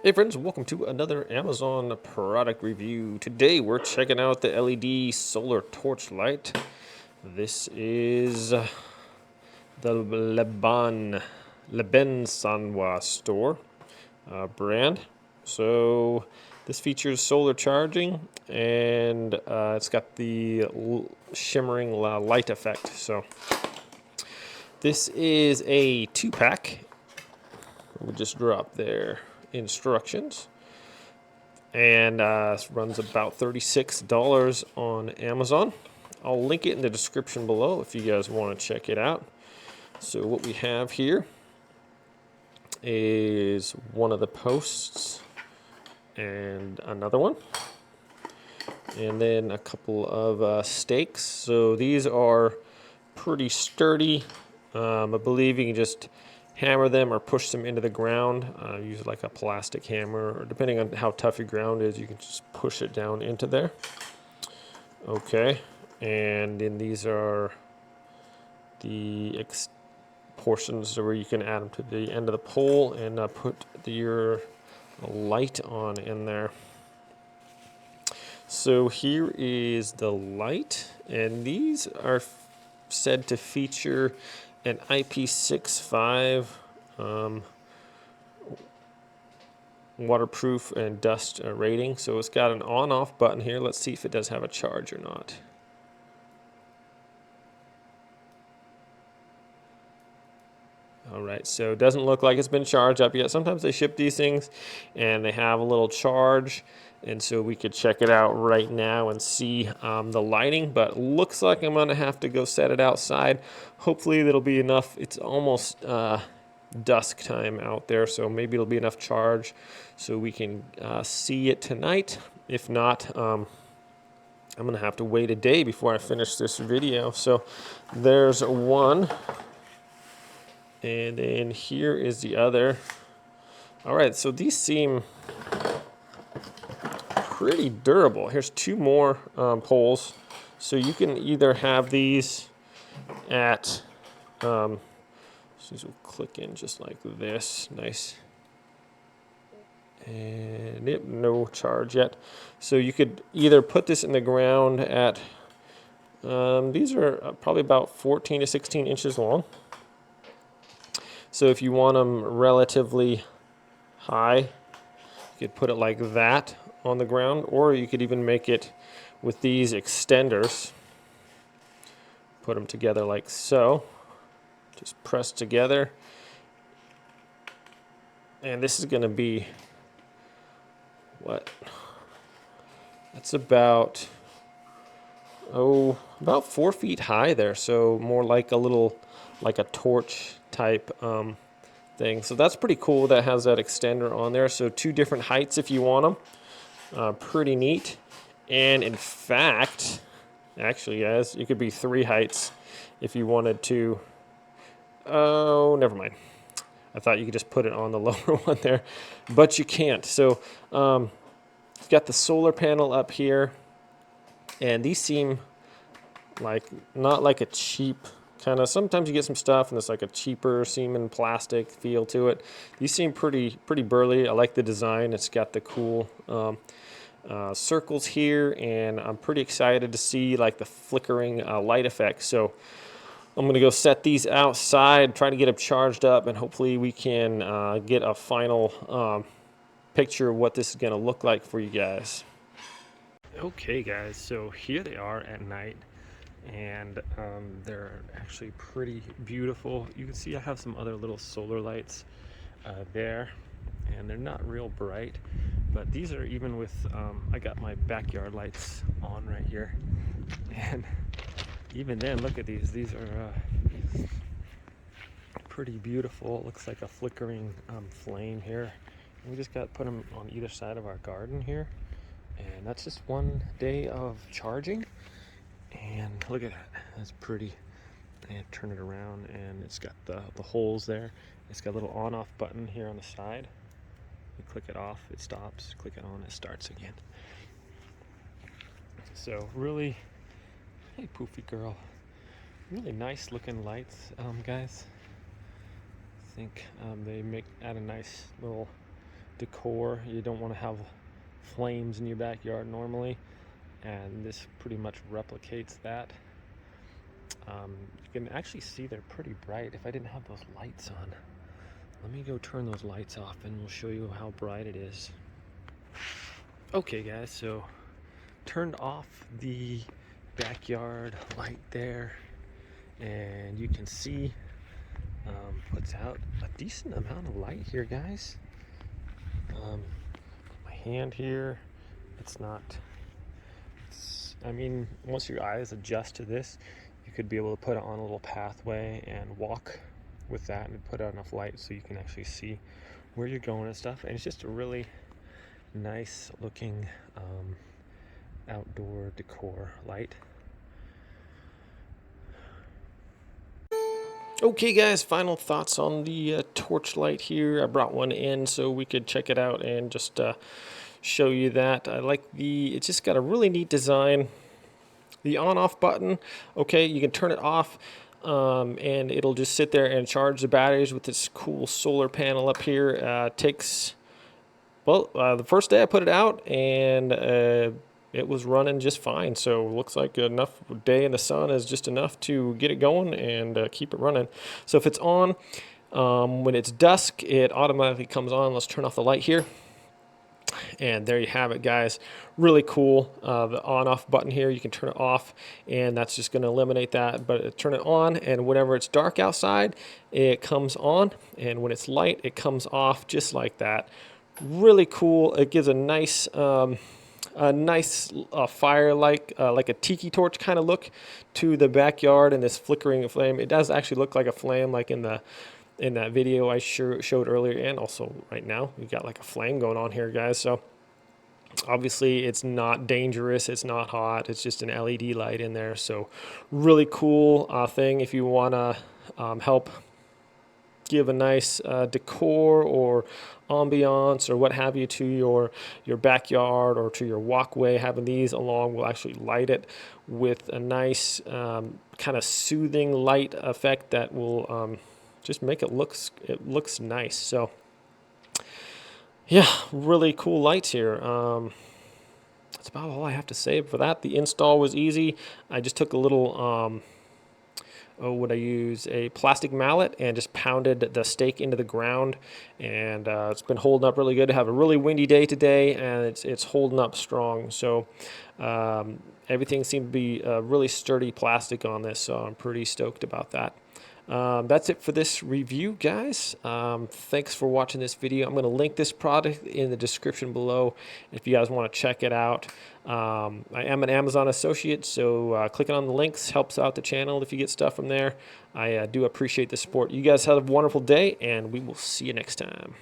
Hey friends, welcome to another Amazon product review. Today we're checking out the LED solar torch light. This is the Labensanwa store brand. So this features solar charging and it's got the shimmering light effect. So this is a 2-pack. We'll just drop their instructions. And runs about $36 on Amazon. I'll link it in the description below if you guys want to check it out. So what we have here is one of the posts and another one, and then a couple of stakes. So these are pretty sturdy. I believe you can just hammer them or push them into the ground. Use like a plastic hammer, or depending on how tough your ground is, you can just push it down into there. Okay, and then these are the portions where you can add them to the end of the pole and put your light on in there. So here is the light, and these are said to feature an IP65 waterproof and dust rating. So it's got an on-off button here. Let's see if it does have a charge or not. All right, so it doesn't look like it's been charged up yet. Sometimes they ship these things and they have a little charge, and so we could check it out right now and see the lighting, but looks like I'm gonna have to go set it outside. Hopefully that'll be enough. It's almost dusk time out there, so maybe it'll be enough charge so we can see it tonight. If not, I'm gonna have to wait a day before I finish this video. So there's one. And then here is the other. All right, so these seem pretty durable. Here's two more poles. So you can either have these at, these will click in just like this, nice. And yep, no charge yet. So you could either put this in the ground at, these are probably about 14 to 16 inches long. So if you want them relatively high, you could put it like that on the ground, or you could even make it with these extenders. Put them together like so. Just press together. And this is going to be, what? That's about 4 feet high there. So more like a little, like a torch type thing. So that's pretty cool. That has that extender on there. So two different heights if you want them. Pretty neat. And in fact, actually, guys, it could be 3 heights if you wanted to. Oh, never mind. I thought you could just put it on the lower one there, but you can't. So you've got the solar panel up here, and these seem like not like a cheap kind of. Sometimes you get some stuff and it's like a cheaper seeming plastic feel to it. These seem pretty burly. I like the design. It's got the cool circles here, and I'm pretty excited to see like the flickering light effect. So I'm gonna go set these outside, try to get them charged up, and hopefully we can get a final picture of what this is gonna look like for you guys. Okay guys, so here they are at night, and they're actually pretty beautiful. You can see I have some other little solar lights there, and they're not real bright, but these are even with, I got my backyard lights on right here, and even then, look at these. These are pretty beautiful. It looks like a flickering flame here. And we just got to put them on either side of our garden here, and that's just one day of charging. And look at that, that's pretty. And turn it around, and it's got the holes there. It's got a little on-off button here on the side. You click it off, it stops. Click it on, it starts again. So really, hey poofy girl, really nice looking lights, guys. I think they add a nice little decor. You don't want to have flames in your backyard normally, and this pretty much replicates that. You can actually see they're pretty bright. If I didn't have those lights on, let me go turn those lights off and we'll show you how bright it is. Okay guys, so turned off the backyard light there, and you can see puts out a decent amount of light here, guys. My hand here, I mean, once your eyes adjust to this, you could be able to put it on a little pathway and walk with that and put out enough light so you can actually see where you're going and stuff. And it's just a really nice looking outdoor decor light. Okay guys, final thoughts on the torch light here. I brought one in so we could check it out and just show you that. I like it's just got a really neat design. The on-off button, okay, you can turn it off and it'll just sit there and charge the batteries with this cool solar panel up here. The first day I put it out, and it was running just fine. So it looks like enough day in the sun is just enough to get it going and keep it running. So if it's on, when it's dusk, it automatically comes on. Let's turn off the light here. And there you have it, guys. Really cool. The on-off button here, you can turn it off, and that's just going to eliminate that. But turn it on, and whenever it's dark outside, it comes on, and when it's light, it comes off just like that. Really cool. It gives a nice fire like a tiki torch kind of look to the backyard and this flickering flame. It does actually look like a flame, like in that video I showed earlier, and also right now we got like a flame going on here, guys. So obviously it's not dangerous, it's not hot, it's just an LED light in there. So really cool thing if you want to help give a nice decor or ambiance or what have you to your backyard or to your walkway. Having these along will actually light it with a nice kind of soothing light effect that will just make it looks nice. So yeah, really cool lights here. That's about all I have to say for that. The install was easy. I just took a little would I use a plastic mallet and just pounded the stake into the ground, and it's been holding up really good. Have a really windy day today, and it's holding up strong. So everything seemed to be really sturdy plastic on this, so I'm pretty stoked about that. That's it for this review, guys. Thanks for watching this video. I'm going to link this product in the description below if you guys want to check it out. I am an Amazon associate, so clicking on the links helps out the channel if you get stuff from there. I do appreciate the support. You guys have a wonderful day, and we will see you next time.